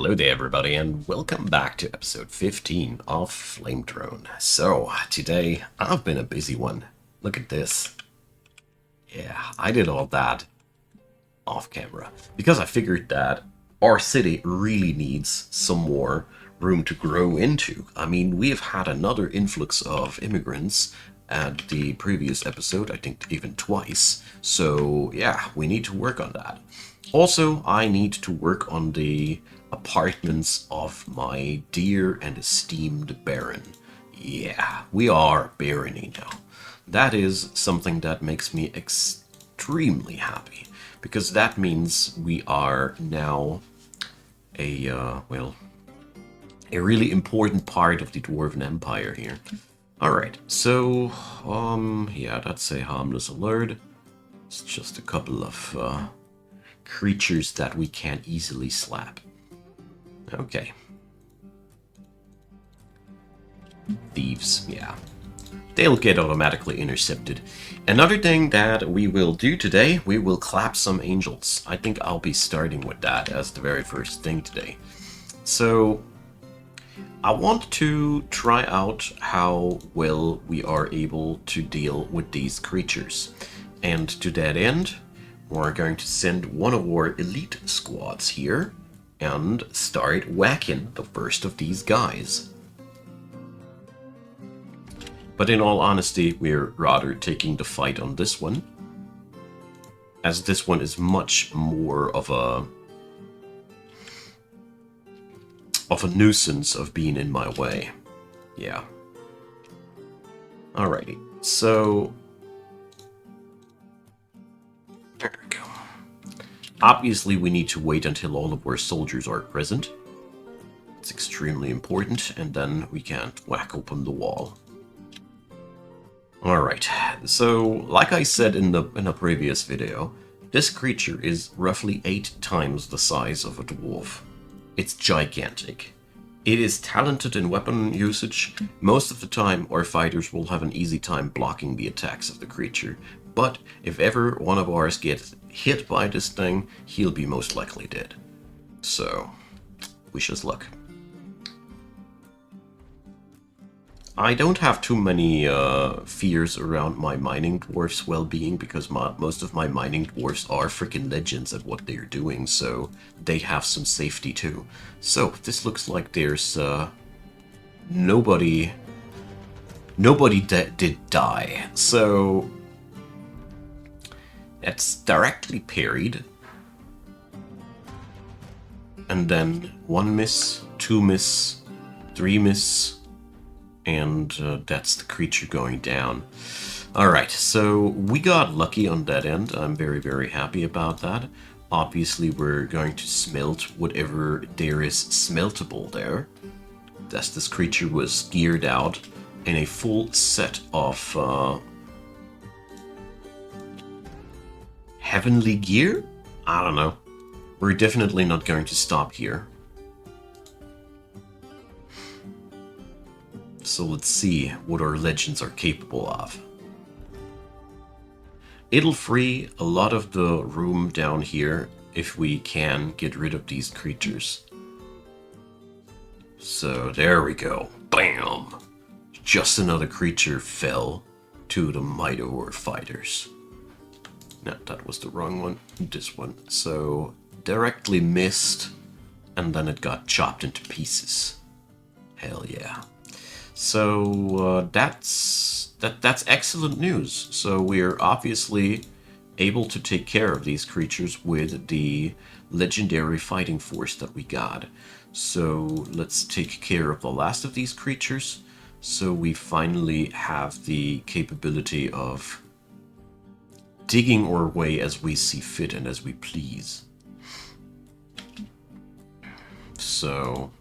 Hello there everybody and welcome back to episode 15 of Flame Throne. So, today I've been a busy one. Look at this. Yeah, I did all that off camera because I figured that our city really needs some more room to grow into. I mean, we've had another influx of immigrants at the previous episode, I think even twice. So yeah, we need to work on that. Also, I need to work on the apartments of my dear and esteemed Baron. Yeah, we are barony now. That is something that makes me extremely happy, because that means we are now well, a really important part of the Dwarven Empire here. Alright, so, yeah, that's a harmless alert. It's just a couple of creatures that we can't easily slap. Okay. Thieves, yeah. They'll get automatically intercepted. Another thing that we will do today, we will clap some angels. I think I'll be starting with that as the very first thing today. So, I want to try out how well we are able to deal with these creatures. And to that end, we're going to send one of our elite squads here and start whacking the first of these guys. But in all honesty, we're rather taking the fight on this one, as this one is much more of a nuisance of being in my way. Yeah. Alrighty, so there we go. Obviously, we need to wait until all of our soldiers are present. It's extremely important, and then we can't whack open the wall. Alright, so like I said in a previous video, this creature is roughly 8 times the size of a dwarf. It's gigantic. It is talented in weapon usage. Most of the time, our fighters will have an easy time blocking the attacks of the creature. But if ever one of ours gets hit by this thing, he'll be most likely dead. So, wish us luck. I don't have too many fears around my mining dwarfs' well-being, because most of my mining dwarfs are freaking legends at what they're doing, so they have some safety too. So, this looks like there's nobody that did die. So, that's directly parried. And then 1 miss, 2 miss, 3 miss, and that's the creature going down. Alright, so we got lucky on that end. I'm very, very happy about that. Obviously, we're going to smelt whatever there is smeltable there, as this creature was geared out in a full set of heavenly gear? I don't know. We're definitely not going to stop here. So let's see what our legends are capable of. It'll free a lot of the room down here if we can get rid of these creatures. So there we go. Bam! Just another creature fell to the might of our fighters. No, that was the wrong one. This one. So directly missed, and then it got chopped into pieces. Hell yeah. So that's excellent news. So we're obviously able to take care of these creatures with the legendary fighting force that we got. So let's take care of the last of these creatures, so we finally have the capability of digging our way as we see fit and as we please. So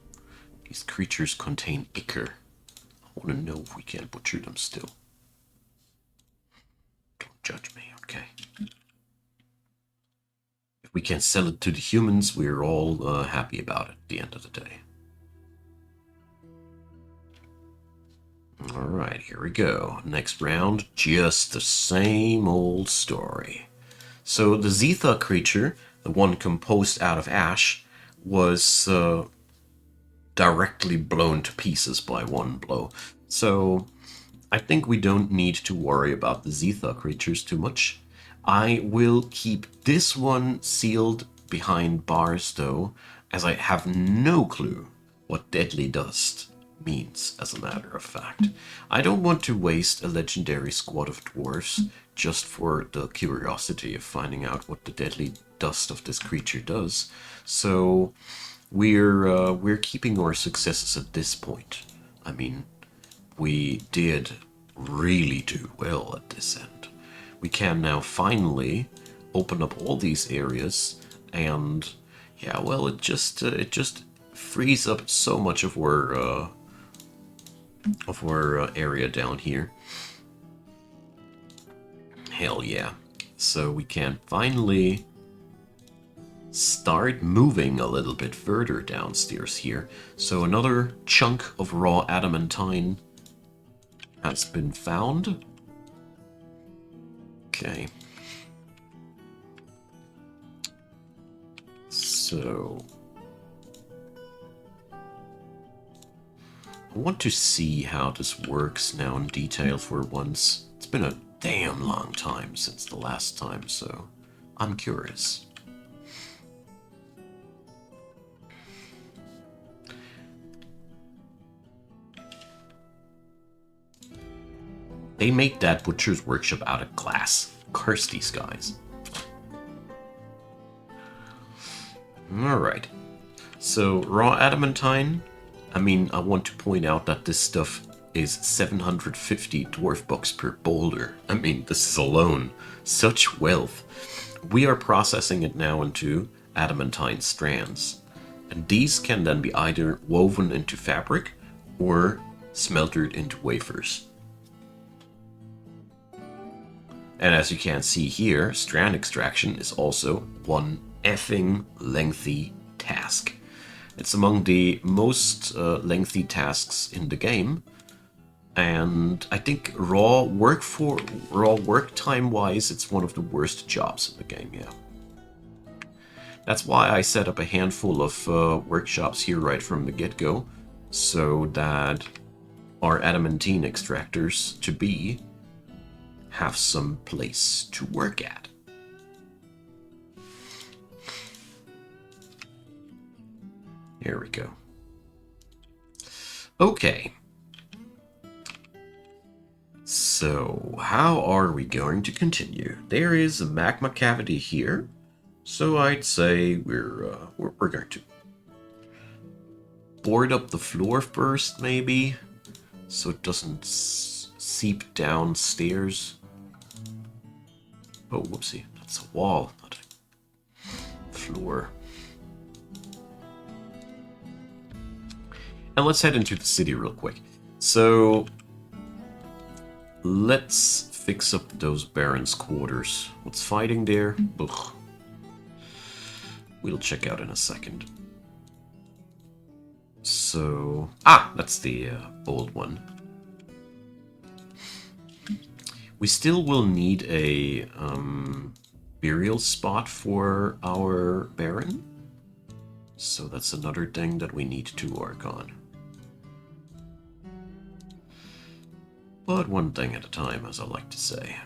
these creatures contain ichor. I want to know if we can butcher them still. Don't judge me, okay? If we can sell it to the humans, we're all happy about it at the end of the day. Alright, here we go. Next round, just the same old story. So the Zetha creature, the one composed out of ash, was directly blown to pieces by one blow. So I think we don't need to worry about the Zetha creatures too much. I will keep this one sealed behind bars though, as I have no clue what Deadly Dust means, as a matter of fact. I don't want to waste a legendary squad of dwarves just for the curiosity of finding out what the Deadly Dust of this creature does. So we're keeping our successes at this point. I mean, we did really do well at this end. We can now finally open up all these areas, and yeah, well, it just frees up so much of our area down here. Hell yeah! So we can finally start moving a little bit further downstairs here. So another chunk of raw adamantine has been found. Okay. So I want to see how this works now in detail for once. It's been a damn long time since the last time, so I'm curious. They make that Butcher's Workshop out of glass. Curse these guys. Alright. So, raw adamantine. I mean, I want to point out that this stuff is 750 dwarf bucks per boulder. I mean, this is alone such wealth. We are processing it now into adamantine strands. And these can then be either woven into fabric or smeltered into wafers. And as you can see here, strand extraction is also one effing lengthy task. It's among the most lengthy tasks in the game, and I think raw work time wise, it's one of the worst jobs in the game. Yeah, that's why I set up a handful of workshops here right from the get-go, so that our adamantine extractors to be have some place to work at. Here we go. Okay. So, how are we going to continue? There is a magma cavity here, so I'd say we're going to board up the floor first, maybe, so it doesn't seep downstairs. Oh, whoopsie. That's a wall, not a floor. And let's head into the city real quick. So, let's fix up those barons' quarters. What's fighting there? Ugh. We'll check out in a second. So, that's the old one. We still will need a burial spot for our Baron. So that's another thing that we need to work on. But one thing at a time, as I like to say.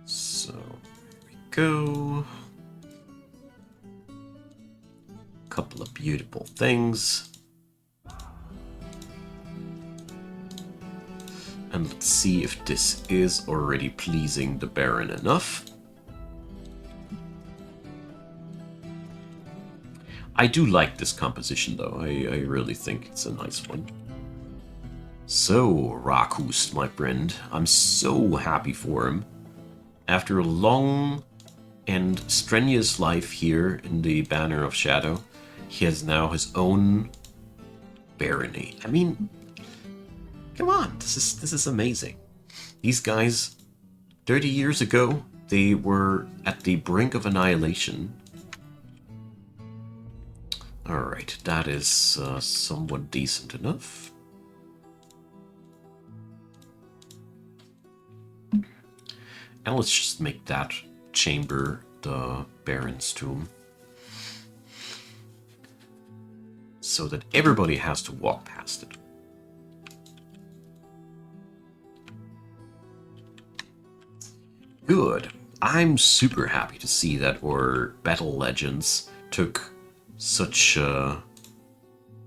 So, there we go. Couple of beautiful things. And let's see if this is already pleasing the Baron enough. I do like this composition though, I really think it's a nice one. So, Rakhust, my friend, I'm so happy for him. After a long and strenuous life here in the Banner of Shadow, he has now his own barony. I mean, come on, this is amazing. These guys, 30 years ago, they were at the brink of annihilation. Alright, that is somewhat decent enough. And let's just make that chamber the Baron's tomb. So that everybody has to walk past it. Good. I'm super happy to see that our battle legends took such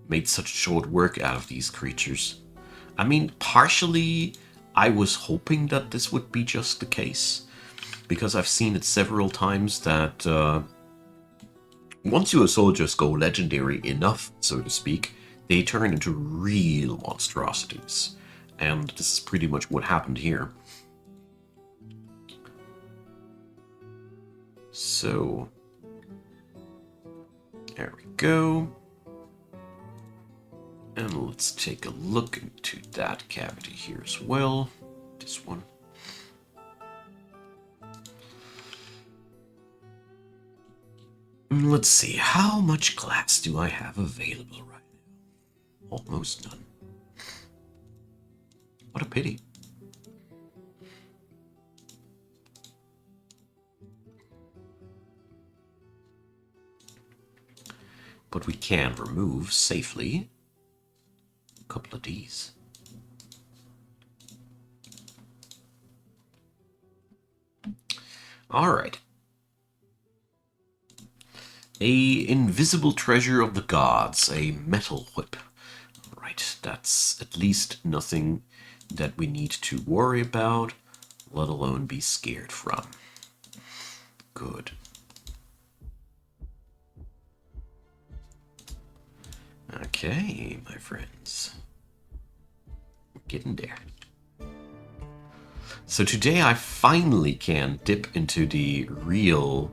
made such short work out of these creatures. I mean, partially I was hoping that this would be just the case, because I've seen it several times that once your soldiers go legendary enough, so to speak, they turn into real monstrosities. And this is pretty much what happened here. So, there we go. And let's take a look into that cavity here as well. This one. Let's see, how much glass do I have available right now? Almost none. What a pity. But we can remove safely a couple of these. Alright. A invisible treasure of the gods, a metal whip. Right, that's at least nothing that we need to worry about, let alone be scared from. Good. Okay, my friends. We're getting there. So today I finally can dip into the real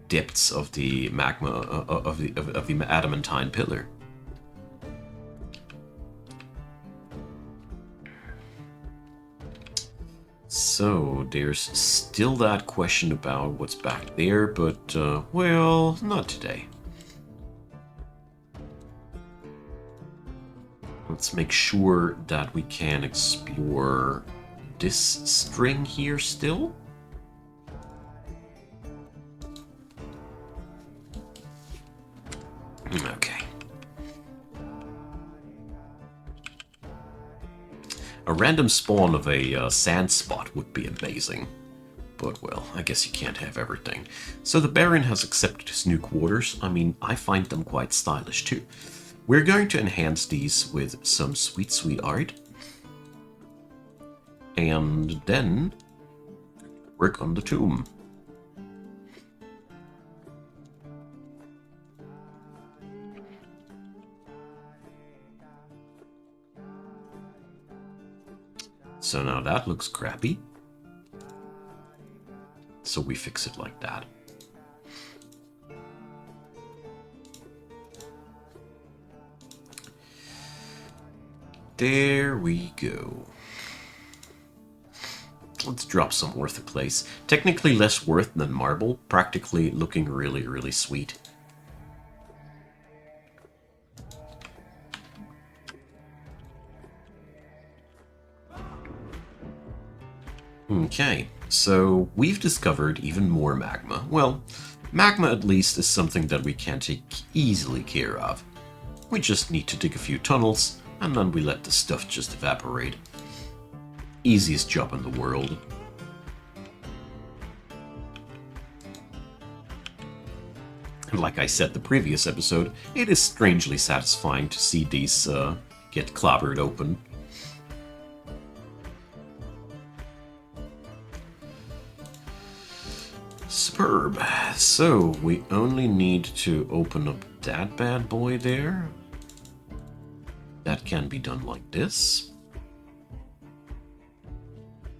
depths of the magma of the Adamantine pillar. So there's still that question about what's back there, but well, not today. Let's make sure that we can explore this string here still. Okay. A random spawn of a sand spot would be amazing. But, well, I guess you can't have everything. So the Baron has accepted his new quarters. I mean, I find them quite stylish too. We're going to enhance these with some sweet, sweet art. And then work on the tomb. So now that looks crappy. So we fix it like that. There we go. Let's drop some worth in place. Technically less worth than marble, practically looking really, really sweet. Okay, so we've discovered even more magma. Well, magma at least is something that we can take easily care of. We just need to dig a few tunnels, and then we let the stuff just evaporate. Easiest job in the world. And like I said the previous episode, it is strangely satisfying to see these get clobbered open. Superb. So, we only need to open up that bad boy there. That can be done like this.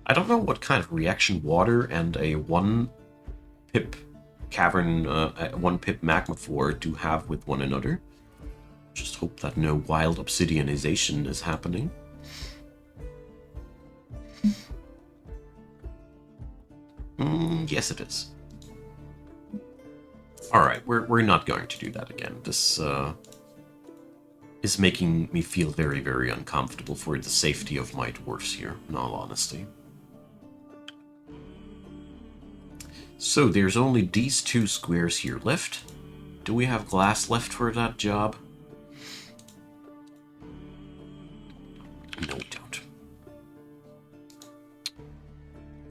I don't know what kind of reaction water and a 1-pip cavern, 1-pip magma floor do have with one another. Just hope that no wild obsidianization is happening. Yes, it is. Alright, we're not going to do that again. This is making me feel very, very uncomfortable for the safety of my dwarfs here, in all honesty. So there's only these two squares here left. Do we have glass left for that job? No, we don't.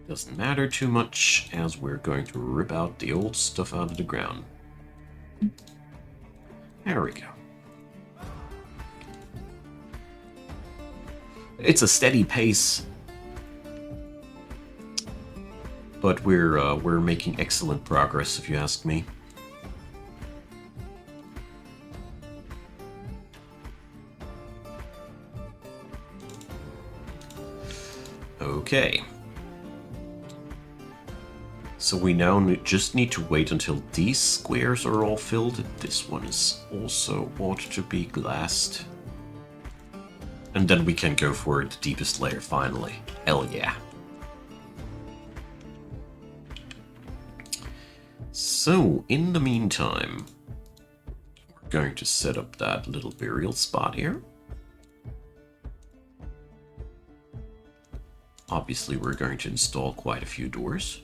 Doesn't matter too much, as we're going to rip out the old stuff out of the ground. There we go. It's a steady pace, but we're making excellent progress, if you ask me. Okay. So we now just need to wait until these squares are all filled. This one is also ought to be glassed. And then we can go for the deepest layer finally. Hell yeah. So, in the meantime, we're going to set up that little burial spot here. Obviously, we're going to install quite a few doors.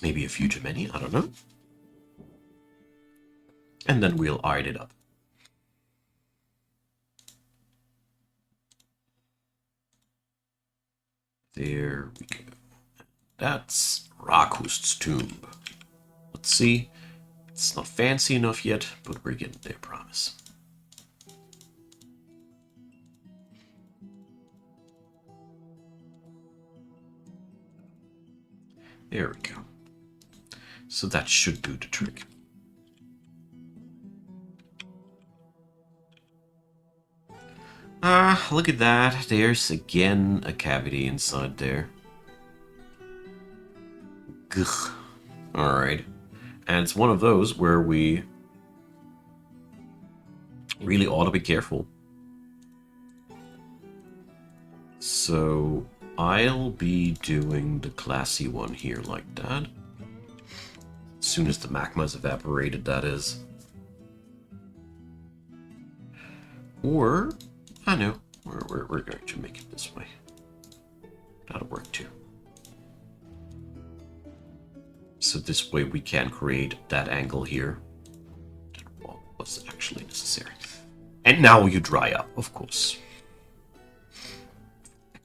Maybe a few too many, I don't know. And then we'll iron it up. There we go. That's Rakhust's tomb. Let's see. It's not fancy enough yet, but we're getting there, promise. There we go. So that should do the trick. Ah, look at that. There's again a cavity inside there. Gugh. Alright. And it's one of those where we really ought to be careful. So I'll be doing the classy one here like that. As soon as the magma's evaporated, that is. Or, I know, we're going to make it this way. That'll work too. So this way we can create that angle here. That was actually necessary. And now you dry up, of course.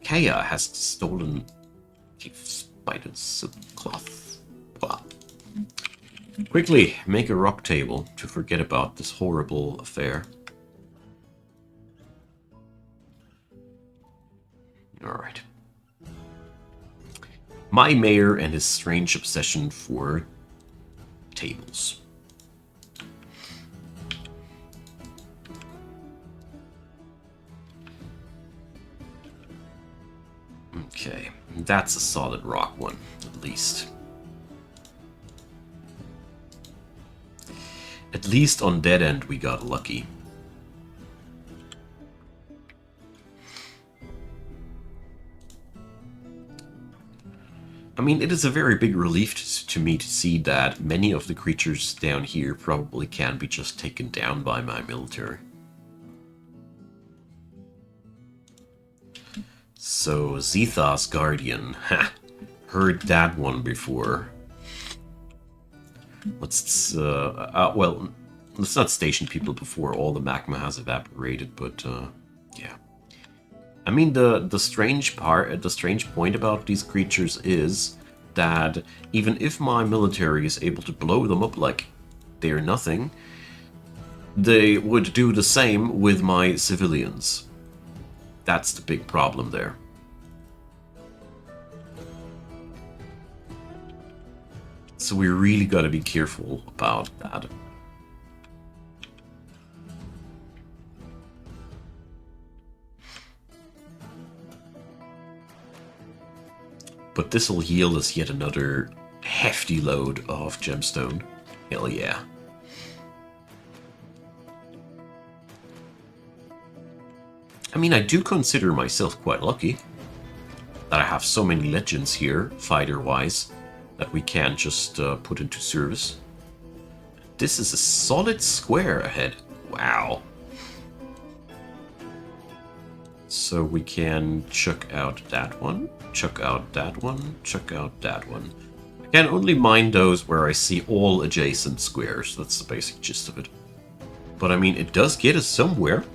Kaya has stolen spiders cloth. Wow. Quickly, make a rock table to forget about this horrible affair. Alright. My mayor and his strange obsession for tables. Okay, that's a solid rock one, at least. At least on Dead End we got lucky. I mean, it is a very big relief to me to see that many of the creatures down here probably can be just taken down by my military. So, Zetha's Guardian. Ha! Heard that one before. Let's, well, let's not station people before all the magma has evaporated, but, yeah. I mean, the strange point about these creatures is that even if my military is able to blow them up like they're nothing, they would do the same with my civilians. That's the big problem there. So we really gotta be careful about that. But this will yield us yet another hefty load of gemstone. Hell yeah. I mean, I do consider myself quite lucky that I have so many legends here, fighter-wise, that we can just put into service. This is a solid square ahead. Wow. So we can chuck out that one, chuck out that one, chuck out that one. I can only mine those where I see all adjacent squares. That's the basic gist of it. But I mean, it does get us somewhere.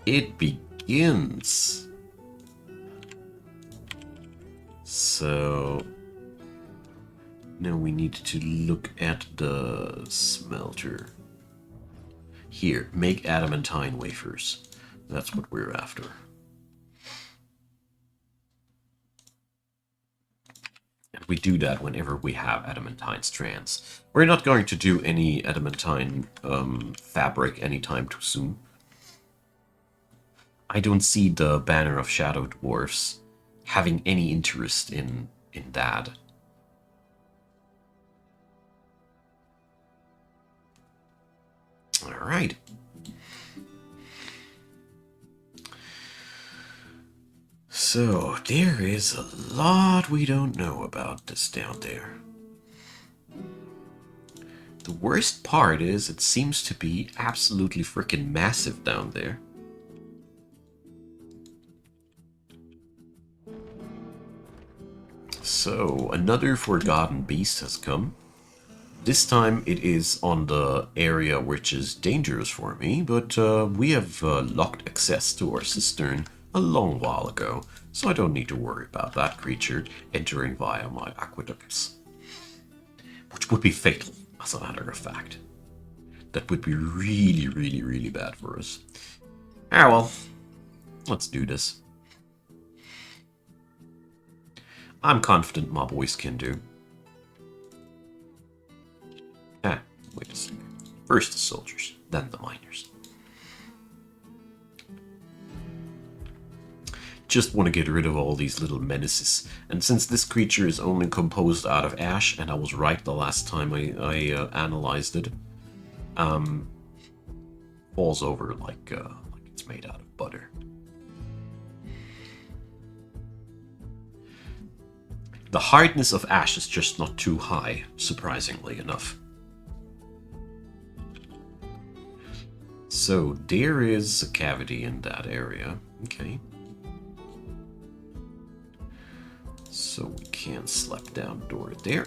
It begins. So now we need to look at the smelter. Here, make adamantine wafers. That's what we're after. And we do that whenever we have adamantine strands. We're not going to do any adamantine fabric anytime too soon. I don't see the Banner of Shadow Dwarfs having any interest in that. All right. So, there is a lot we don't know about this down there. The worst part is it seems to be absolutely freaking massive down there. So, another forgotten beast has come. This time it is on the area which is dangerous for me, but we have locked access to our cistern a long while ago, so I don't need to worry about that creature entering via my aqueducts. Which would be fatal, as a matter of fact. That would be really, really, really bad for us. Ah well, let's do this. I'm confident my boys can do. Ah, wait a second. First the soldiers, then the miners. Just want to get rid of all these little menaces. And since this creature is only composed out of ash, and I was right the last time I analyzed it, falls over like it's made out of butter. The hardness of ash is just not too high, surprisingly enough. So there is a cavity in that area. Okay. So we can slap down a door there.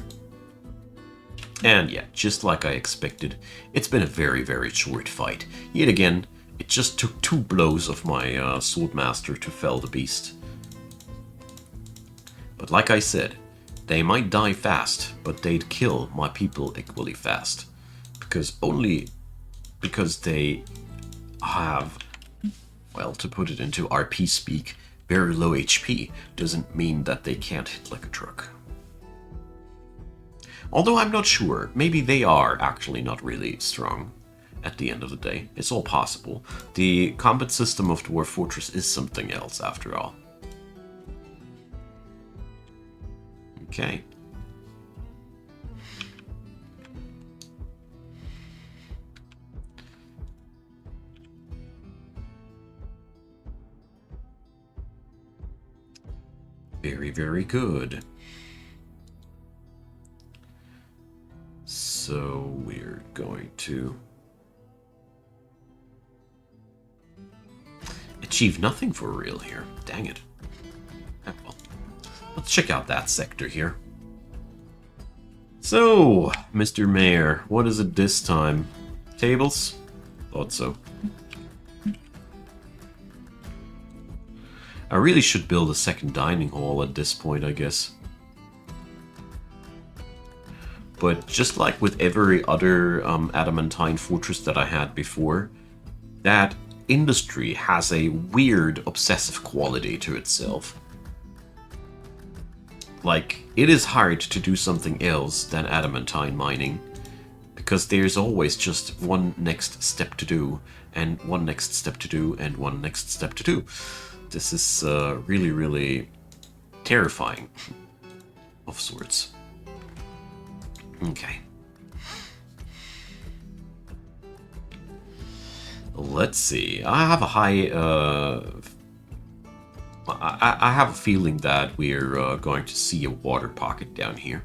And yeah, just like I expected, it's been a very, very short fight. Yet again, it just took 2 blows of my swordmaster to fell the beast. But like I said, they might die fast, but they'd kill my people equally fast. Because they have, well, to put it into RP speak, very low HP doesn't mean that they can't hit like a truck. Although I'm not sure, maybe they are actually not really strong at the end of the day. It's all possible. The combat system of Dwarf Fortress is something else after all. Okay. Very, very good. So we're going to achieve nothing for real here. Dang it. Well, let's check out that sector here. So, Mr. Mayor, what is it this time? Tables? Thought so. I really should build a second dining hall at this point, I guess. But just like with every other Adamantine fortress that I had before, that industry has a weird obsessive quality to itself. Like, it is hard to do something else than adamantine mining, because there's always just one next step to do, and one next step to do, and one next step to do. This is really, really terrifying of sorts. Okay. Let's see. I have a high... I have a feeling that we're going to see a water pocket down here.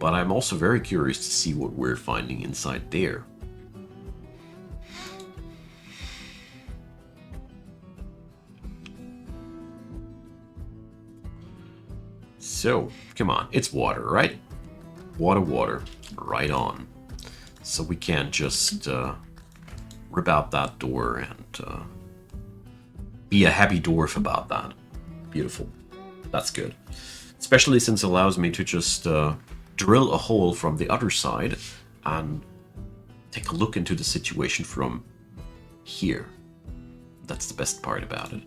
But I'm also very curious to see what we're finding inside there. So, come on, it's water, right? Water, right on. So we can't just rip out that door and be a happy dwarf about that. Beautiful. That's good. Especially since it allows me to just drill a hole from the other side and take a look into the situation from here. That's the best part about it.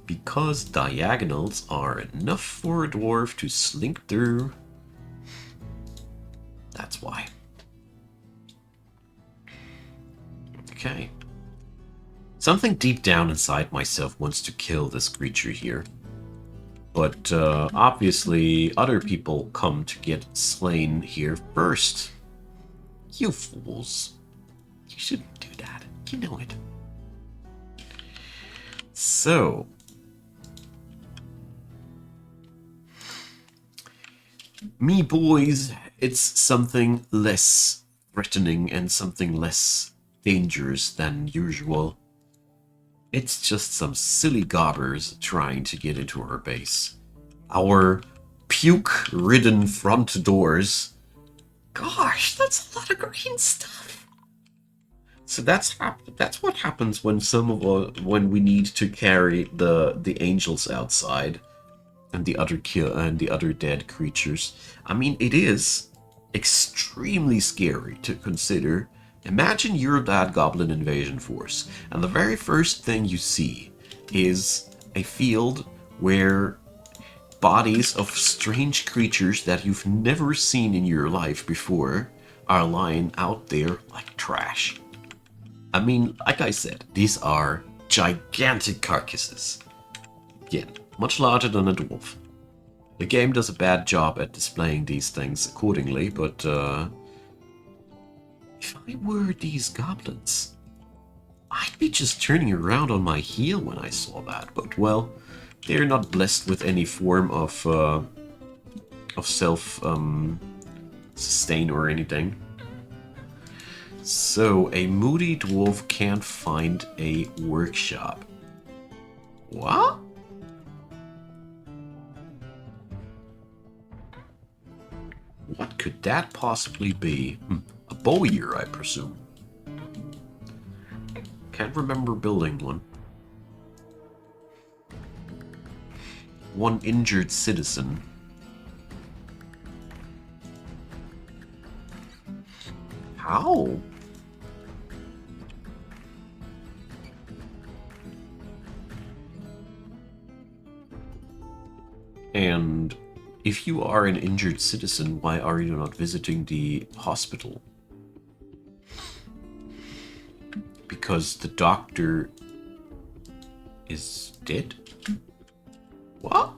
Because diagonals are enough for a dwarf to slink through. That's why. Okay. Something deep down inside myself wants to kill this creature here. But obviously other people come to get slain here first. You fools. You shouldn't do that. You know it. So... me boys, it's something less threatening and something less dangerous than usual. It's just some silly gobbers trying to get into our base. Our puke-ridden front doors. Gosh, that's a lot of green stuff. So that's what happens when when we need to carry the angels outside. And the other dead creatures. I mean, it is extremely scary to consider. Imagine you're that goblin invasion force, and the very first thing you see is a field where bodies of strange creatures that you've never seen in your life before are lying out there like trash. I mean, like I said, these are gigantic carcasses. Again, much larger than a dwarf. The game does a bad job at displaying these things accordingly, but if I were these goblins, I'd be just turning around on my heel when I saw that. But well, they're not blessed with any form of self sustain or anything. So a moody dwarf can't find a workshop. What? What could that possibly be? A bowyer, I presume. Can't remember building one. One injured citizen. How? And if you are an injured citizen, why are you not visiting the hospital? Because the doctor is dead? What?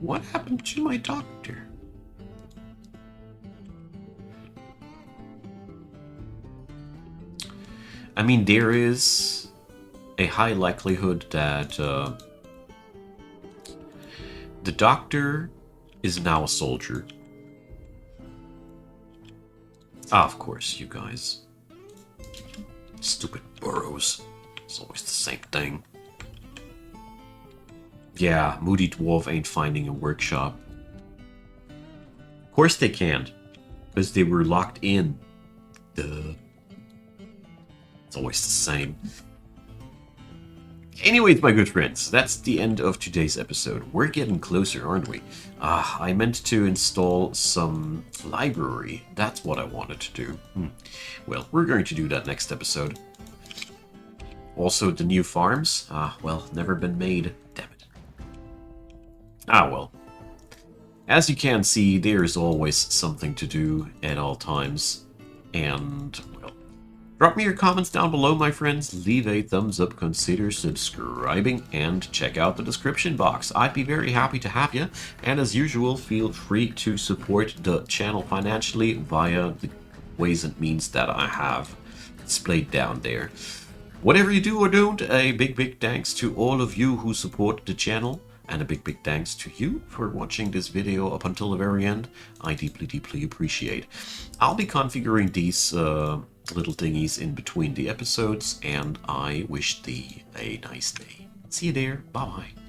What happened to my doctor? I mean, there is a high likelihood that the doctor is now a soldier. Ah, of course, you guys. Stupid burrows. It's always the same thing. Yeah, Moody Dwarf ain't finding a workshop. Of course they can't. Because they were locked in. Duh. It's always the same. Anyways, my good friends, that's the end of today's episode. We're getting closer, aren't we? I meant to install some library. That's what I wanted to do. Well, we're going to do that next episode. Also, the new farms. Well, never been made. Damn it. Well. As you can see, there's always something to do at all times. And, well, drop me your comments down below, my friends. Leave a thumbs up, consider subscribing, and check out the description box. I'd be very happy to have you. And as usual, feel free to support the channel financially via the ways and means that I have displayed down there. Whatever you do or don't, a big thanks to all of you who support the channel. And a big thanks to you for watching this video up until the very end. I deeply appreciate. I'll be configuring these little thingies in between the episodes, and I wish thee a nice day. See you there. Bye bye.